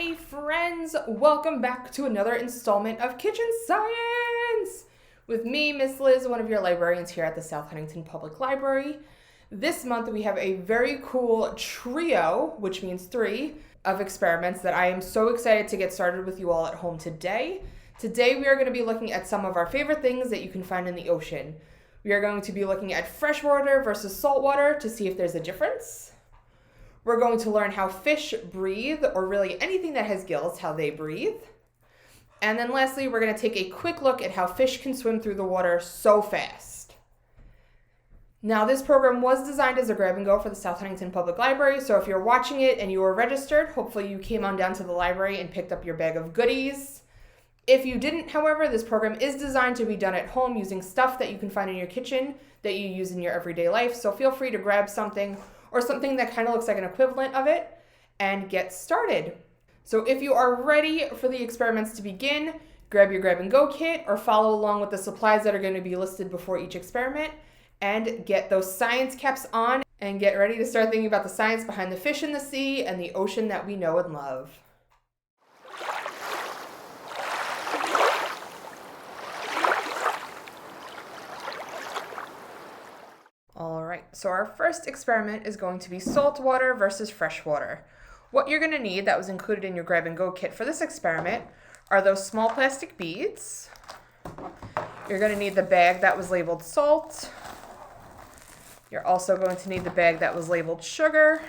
Hey friends, welcome back to another installment of Kitchen Science with me, Miss Liz, one of your librarians here at the South Huntington Public Library. This month we have a very cool trio, which means 3, of experiments that I am so excited to get started with you all at home today. Today we are going to be looking at some of our favorite things that you can find in the ocean. We are going to be looking at freshwater versus saltwater to see if there's a difference. We're going to learn how fish breathe, or really anything that has gills, how they breathe. And then lastly, we're going to take a quick look at how fish can swim through the water so fast. Now, this program was designed as a grab and go for the South Huntington Public Library, so if you're watching it and you were registered, hopefully you came on down to the library and picked up your bag of goodies. If you didn't, however, this program is designed to be done at home using stuff that you can find in your kitchen that you use in your everyday life, so feel free to grab something or something that kind of looks like an equivalent of it, and get started. So if you are ready for the experiments to begin, grab your grab and go kit or follow along with the supplies that are going to be listed before each experiment, and get those science caps on and get ready to start thinking about the science behind the fish in the sea and the ocean that we know and love. Alright, so our first experiment is going to be saltwater versus freshwater. What you're going to need that was included in your grab and go kit for this experiment are those small plastic beads. You're going to need the bag that was labeled salt. You're also going to need the bag that was labeled sugar.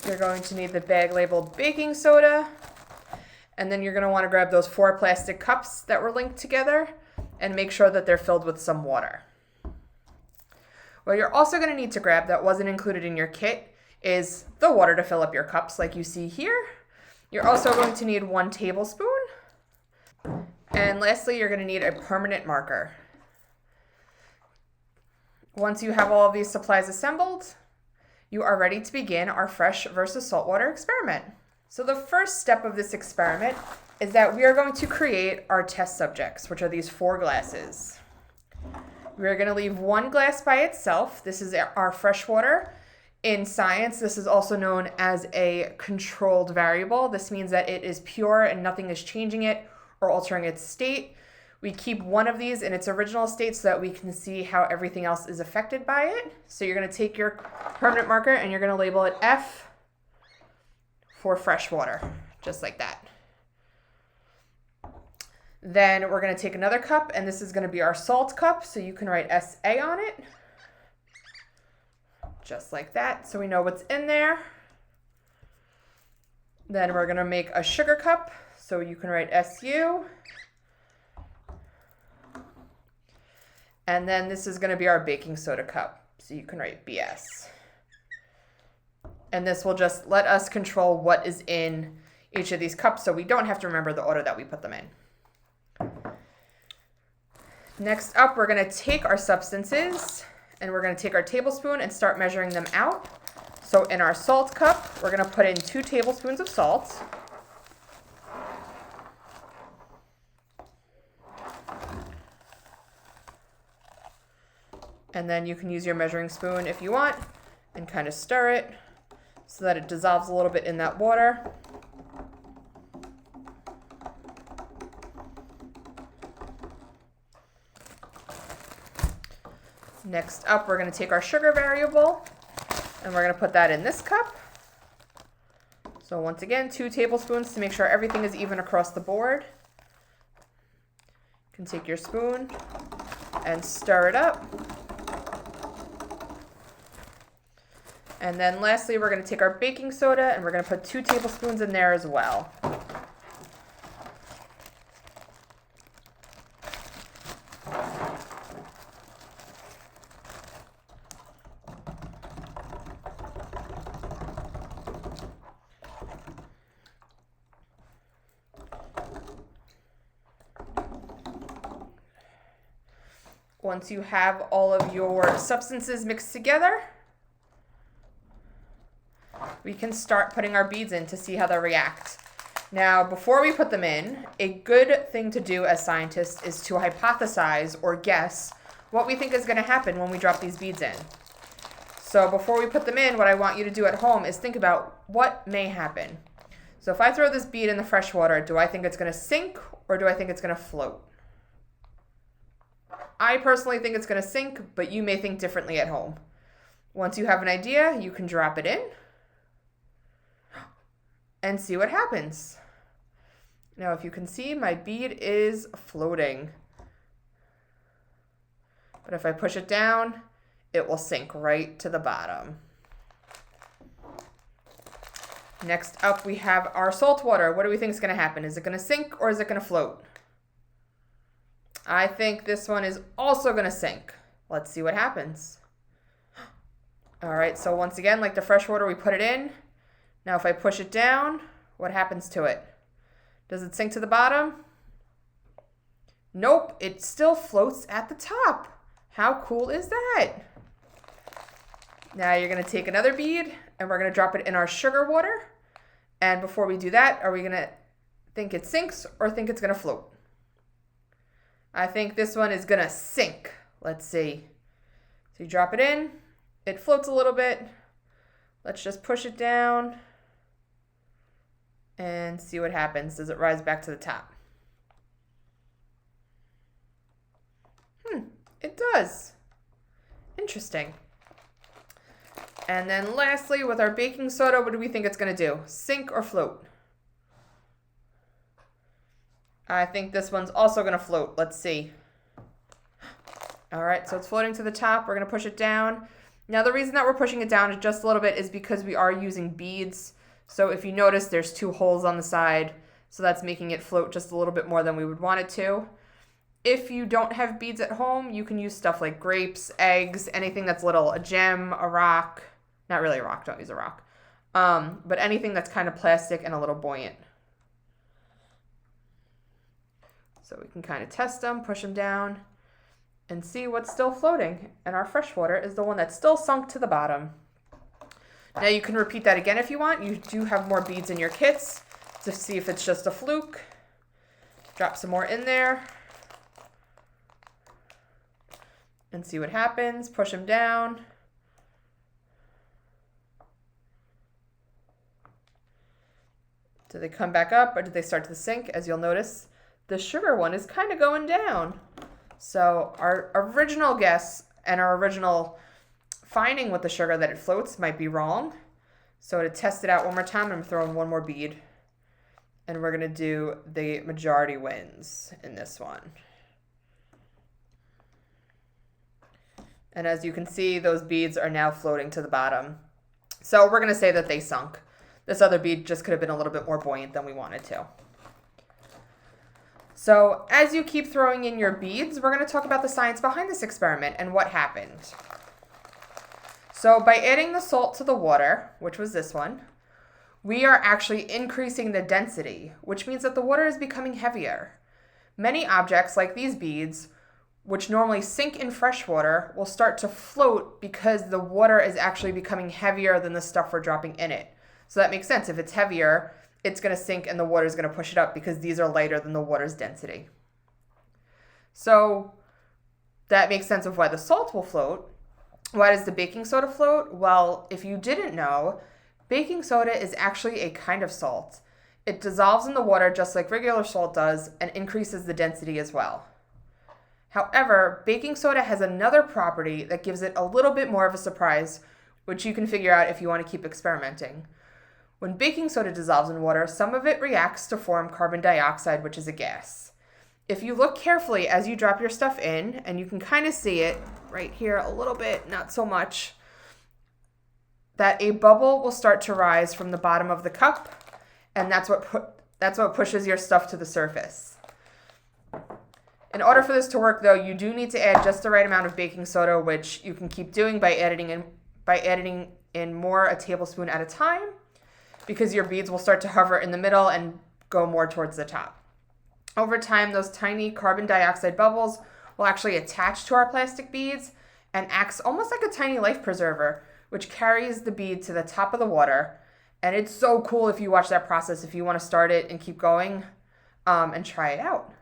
You're going to need the bag labeled baking soda. And then you're going to want to grab those 4 plastic cups that were linked together and make sure that they're filled with some water. What you're also going to need to grab that wasn't included in your kit is the water to fill up your cups like you see here. You're also going to need 1 tablespoon. And lastly, you're going to need a permanent marker. Once you have all of these supplies assembled, you are ready to begin our fresh versus saltwater experiment. So the first step of this experiment is that we are going to create our test subjects, which are these 4 glasses. We're going to leave 1 glass by itself. This is our freshwater. In science, this is also known as a controlled variable. This means that it is pure and nothing is changing it or altering its state. We keep 1 of these in its original state so that we can see how everything else is affected by it. So you're going to take your permanent marker and you're going to label it F for freshwater, just like that. Then we're going to take another cup, and this is going to be our salt cup, so you can write SA on it, just like that, so we know what's in there. Then we're going to make a sugar cup, so you can write SU. And then this is going to be our baking soda cup, so you can write BS. And this will just let us control what is in each of these cups, so we don't have to remember the order that we put them in. Next up, we're going to take our substances and we're going to take our tablespoon and start measuring them out. So in our salt cup, we're going to put in 2 tablespoons of salt. And then you can use your measuring spoon if you want and kind of stir it so that it dissolves a little bit in that water. Next up, we're going to take our sugar variable and we're going to put that in this cup. So once again, 2 tablespoons to make sure everything is even across the board. You can take your spoon and stir it up. And then lastly, we're going to take our baking soda and we're going to put 2 tablespoons in there as well. Once you have all of your substances mixed together, we can start putting our beads in to see how they react. Now, before we put them in, a good thing to do as scientists is to hypothesize or guess what we think is going to happen when we drop these beads in. So before we put them in, what I want you to do at home is think about what may happen. So if I throw this bead in the fresh water, do I think it's going to sink or do I think it's going to float? I personally think it's going to sink, but you may think differently at home. Once you have an idea, you can drop it in and see what happens. Now, if you can see, my bead is floating. But if I push it down, it will sink right to the bottom. Next up, we have our salt water. What do we think is going to happen? Is it going to sink or is it going to float? I think this one is also going to sink. Let's see what happens. All right, so once again, like the fresh water, we put it in. Now, if I push it down, what happens to it? Does it sink to the bottom? Nope, it still floats at the top. How cool is that? Now you're going to take another bead and we're going to drop it in our sugar water. And before we do that, are we going to think it sinks or think it's going to float? I think this one is going to sink. Let's see. So you drop it in. It floats a little bit. Let's just push it down and see what happens. Does it rise back to the top? It does. Interesting. And then lastly, with our baking soda, what do we think it's going to do? Sink or float? I think this one's also going to float. Let's see. All right, so it's floating to the top. We're going to push it down. Now, the reason that we're pushing it down just a little bit is because we are using beads. So if you notice, there's 2 holes on the side. So that's making it float just a little bit more than we would want it to. If you don't have beads at home, you can use stuff like grapes, eggs, anything that's little, a gem, a rock. Not really a rock, don't use a rock. But anything that's kind of plastic and a little buoyant. So we can kind of test them, push them down, and see what's still floating. And our fresh water is the one that's still sunk to the bottom. Now you can repeat that again if you want. You do have more beads in your kits to see if it's just a fluke. Drop some more in there. And see what happens. Push them down. Do they come back up or do they start to sink? As you'll notice, the sugar one is kind of going down. So our original guess and our original finding with the sugar that it floats might be wrong. So to test it out one more time, I'm throwing one more bead. And we're going to do the majority wins in this one. And as you can see, those beads are now floating to the bottom. So we're going to say that they sunk. This other bead just could have been a little bit more buoyant than we wanted to. So as you keep throwing in your beads, we're going to talk about the science behind this experiment and what happened. So by adding the salt to the water, which was this one, we are actually increasing the density, which means that the water is becoming heavier. Many objects like these beads, which normally sink in fresh water, will start to float because the water is actually becoming heavier than the stuff we're dropping in it. So that makes sense. If it's heavier, it's going to sink and the water is going to push it up because these are lighter than the water's density. So that makes sense of why the salt will float. Why does the baking soda float? Well, if you didn't know, baking soda is actually a kind of salt. It dissolves in the water just like regular salt does and increases the density as well. However, baking soda has another property that gives it a little bit more of a surprise, which you can figure out if you want to keep experimenting. When baking soda dissolves in water, some of it reacts to form carbon dioxide, which is a gas. If you look carefully as you drop your stuff in, and you can kind of see it right here a little bit, not so much, that a bubble will start to rise from the bottom of the cup, and that's what pushes your stuff to the surface. In order for this to work, though, you do need to add just the right amount of baking soda, which you can keep doing by adding in more, a tablespoon at a time, because your beads will start to hover in the middle and go more towards the top. Over time, those tiny carbon dioxide bubbles will actually attach to our plastic beads and acts almost like a tiny life preserver, which carries the bead to the top of the water. And it's so cool if you watch that process, if you want to start it and keep going and try it out.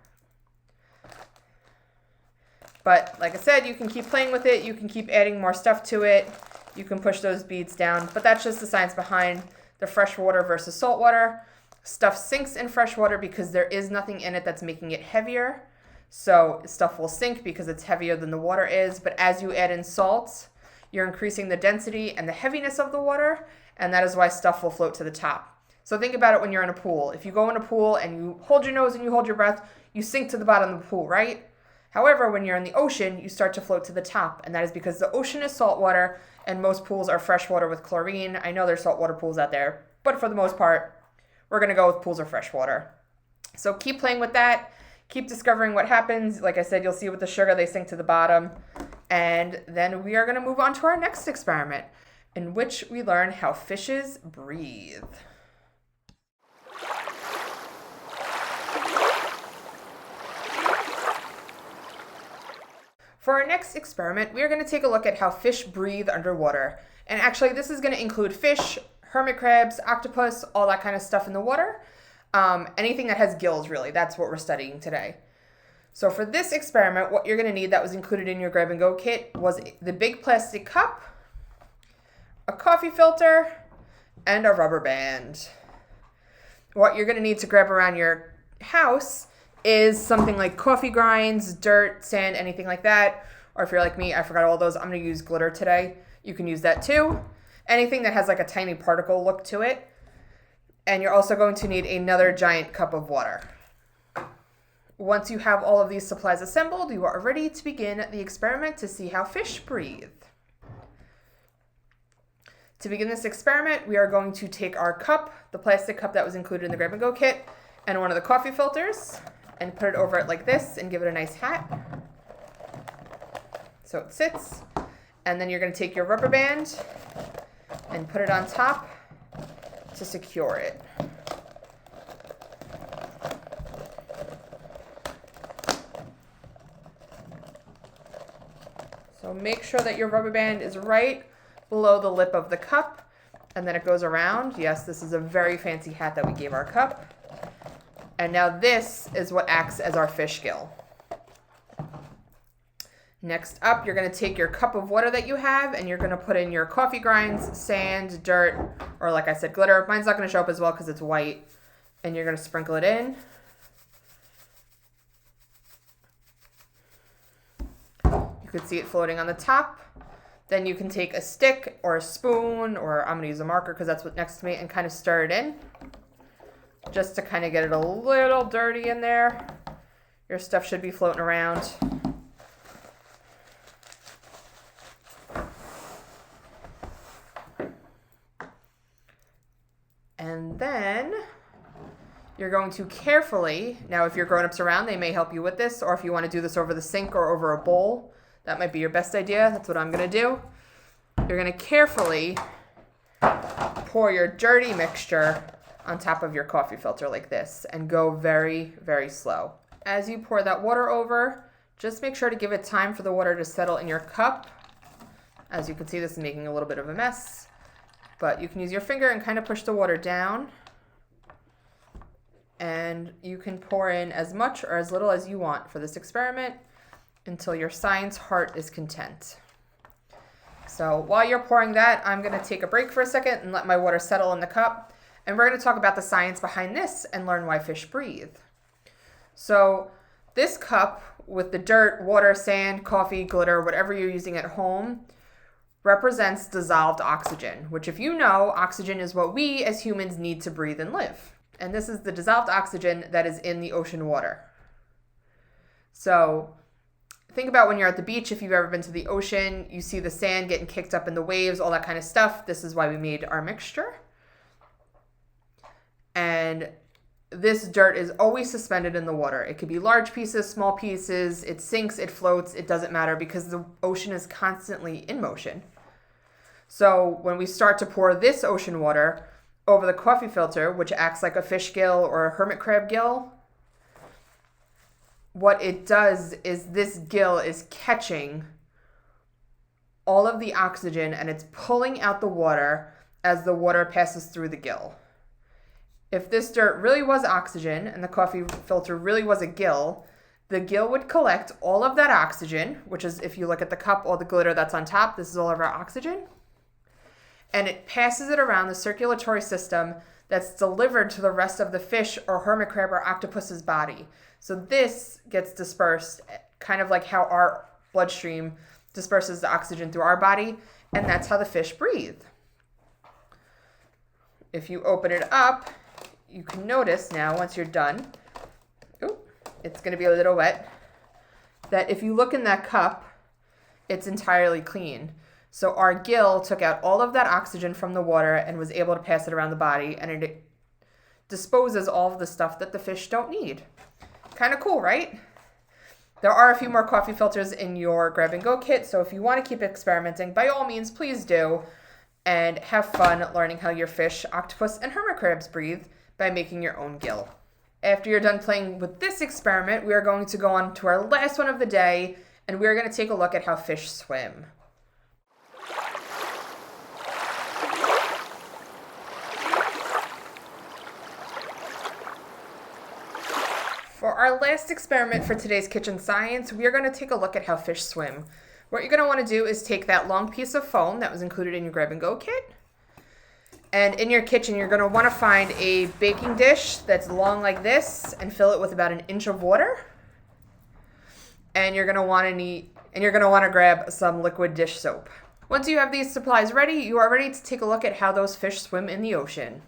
But like I said, you can keep playing with it. You can keep adding more stuff to it. You can push those beads down. But that's just the science behind the fresh water versus salt water. Stuff sinks in fresh water because there is nothing in it that's making it heavier. So stuff will sink because it's heavier than the water is. But as you add in salt, you're increasing the density and the heaviness of the water, and that is why stuff will float to the top. So think about it when you're in a pool. If you go in a pool and you hold your nose and you hold your breath, you sink to the bottom of the pool, right? However, when you're in the ocean, you start to float to the top, and that is because the ocean is salt water and most pools are fresh water with chlorine. I know there's saltwater pools out there, but for the most part, we're going to go with pools of fresh water. So keep playing with that. Keep discovering what happens. Like I said, you'll see with the sugar, they sink to the bottom. And then we are going to move on to our next experiment, in which we learn how fishes breathe. For our next experiment, we are going to take a look at how fish breathe underwater. And actually, this is going to include fish, hermit crabs, octopus, all that kind of stuff in the water. Anything that has gills, really. That's what we're studying today. So for this experiment, what you're going to need that was included in your grab and go kit was the big plastic cup, a coffee filter, and a rubber band. What you're going to need to grab around your house is something like coffee grinds, dirt, sand, anything like that. Or if you're like me, I forgot all those. I'm going to use glitter today. You can use that too. Anything that has like a tiny particle look to it. And you're also going to need another giant cup of water. Once you have all of these supplies assembled, you are ready to begin the experiment to see how fish breathe. To begin this experiment, we are going to take our cup, the plastic cup that was included in the grab and go kit, and one of the coffee filters, and put it over it like this and give it a nice hat. So it sits. And then you're going to take your rubber band and put it on top to secure it. So make sure that your rubber band is right below the lip of the cup, and then it goes around. Yes, this is a very fancy hat that we gave our cup. And now this is what acts as our fish gill. Next up, you're going to take your cup of water that you have, and you're going to put in your coffee grinds, sand, dirt, or like I said, glitter. Mine's not going to show up as well because it's white. And you're going to sprinkle it in. You could see it floating on the top. Then you can take a stick or a spoon, or I'm going to use a marker because that's what's next to me, and kind of stir it in. Just to kind of get it a little dirty in there. Your stuff should be floating around. And then you're going to carefully, now if your grown-ups around, they may help you with this, or if you want to do this over the sink or over a bowl, that might be your best idea. That's what I'm going to do. You're going to carefully pour your dirty mixture on top of your coffee filter like this and go very, very slow. As you pour that water over, just make sure to give it time for the water to settle in your cup. As you can see, this is making a little bit of a mess. But you can use your finger and kind of push the water down. And you can pour in as much or as little as you want for this experiment until your science heart is content. So while you're pouring that, I'm going to take a break for a second and let my water settle in the cup. And we're going to talk about the science behind this and learn why fish breathe. So this cup with the dirt, water, sand, coffee, glitter, whatever you're using at home, represents dissolved oxygen, which if you know, oxygen is what we as humans need to breathe and live. And this is the dissolved oxygen that is in the ocean water. So think about when you're at the beach, if you've ever been to the ocean, you see the sand getting kicked up in the waves, all that kind of stuff. This is why we made our mixture. And this dirt is always suspended in the water. It could be large pieces, small pieces, it sinks, it floats, it doesn't matter because the ocean is constantly in motion. So when we start to pour this ocean water over the coffee filter, which acts like a fish gill or a hermit crab gill, what it does is this gill is catching all of the oxygen and it's pulling out the water as the water passes through the gill. If this dirt really was oxygen and the coffee filter really was a gill, the gill would collect all of that oxygen, which is, if you look at the cup, all the glitter that's on top, this is all of our oxygen. And it passes it around the circulatory system that's delivered to the rest of the fish or hermit crab or octopus's body. So this gets dispersed, kind of like how our bloodstream disperses the oxygen through our body, and that's how the fish breathe. If you open it up, you can notice now, once you're done, it's going to be a little wet, that if you look in that cup, it's entirely clean. So our gill took out all of that oxygen from the water and was able to pass it around the body, and it disposes all of the stuff that the fish don't need. Kind of cool, right? There are a few more coffee filters in your grab and go kit, so if you want to keep experimenting, by all means, please do, and have fun learning how your fish, octopus, and hermit crabs breathe by making your own gill. After you're done playing with this experiment, we are going to go on to our last one of the day, and we're going to take a look at how fish swim. For our last experiment for today's kitchen science, we are going to take a look at how fish swim. What you're going to want to do is take that long piece of foam that was included in your grab and go kit, and in your kitchen you're going to want to find a baking dish that's long like this and fill it with about 1 inch of water. And you're going to want to grab some liquid dish soap. Once you have these supplies ready, you are ready to take a look at how those fish swim in the ocean.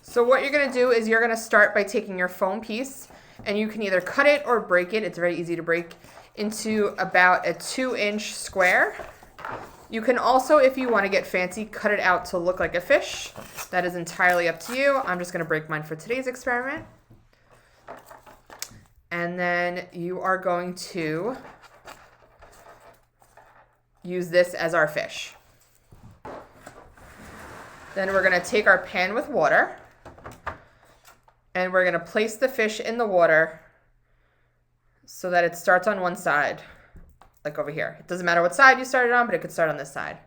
So what you're going to do is you're going to start by taking your foam piece, and you can either cut it or break it, it's very easy to break, into about a 2-inch square. You can also, if you want to get fancy, cut it out to look like a fish. That is entirely up to you. I'm just going to break mine for today's experiment. And then you are going to use this as our fish. Then we're going to take our pan with water, and we're going to place the fish in the water so that it starts on one side, like over here. It doesn't matter what side you started on, but it could start on this side.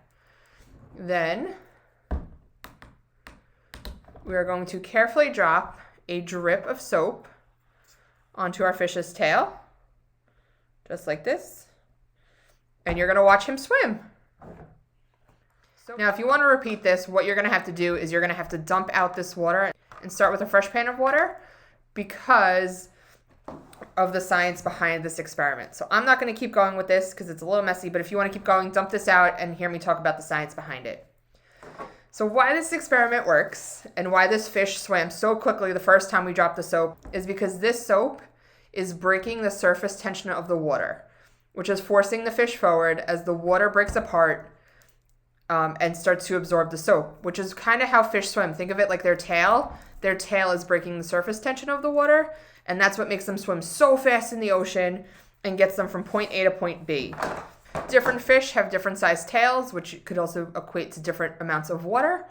Then we are going to carefully drop a drip of soap onto our fish's tail, just like this. And you're going to watch him swim. Now, if you want to repeat this, what you're going to have to do is you're going to have to dump out this water and start with a fresh pan of water because of the science behind this experiment. So I'm not going to keep going with this because it's a little messy, but if you want to keep going, dump this out and hear me talk about the science behind it. So why this experiment works and why this fish swam so quickly the first time we dropped the soap is because this soap is breaking the surface tension of the water, which is forcing the fish forward as the water breaks apart and starts to absorb the soap, which is kind of how fish swim. Think of it like their tail. Their tail is breaking the surface tension of the water, and that's what makes them swim so fast in the ocean and gets them from point A to point B. Different fish have different sized tails, which could also equate to different amounts of water.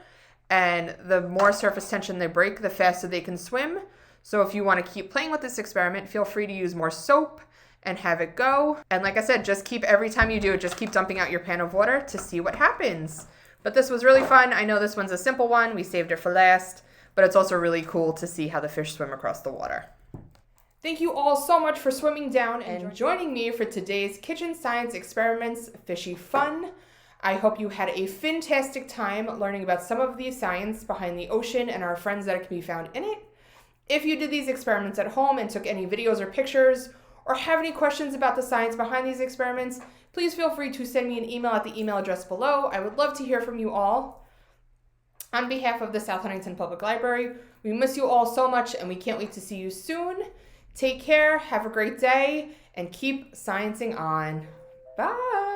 And the more surface tension they break, the faster they can swim. So if you want to keep playing with this experiment, feel free to use more soap and have it go. And like I said, every time you do it, just keep dumping out your pan of water to see what happens. But this was really fun. I know this one's a simple one. We saved it for last, but it's also really cool to see how the fish swim across the water. Thank you all so much for swimming down and joining me for today's Kitchen Science Experiments Fishy Fun. I hope you had a fantastic time learning about some of the science behind the ocean and our friends that can be found in it. If you did these experiments at home and took any videos or pictures, or have any questions about the science behind these experiments, please feel free to send me an email at the email address below. I would love to hear from you all. On behalf of the South Huntington Public Library, we miss you all so much and we can't wait to see you soon. Take care, have a great day, and keep sciencing on. Bye!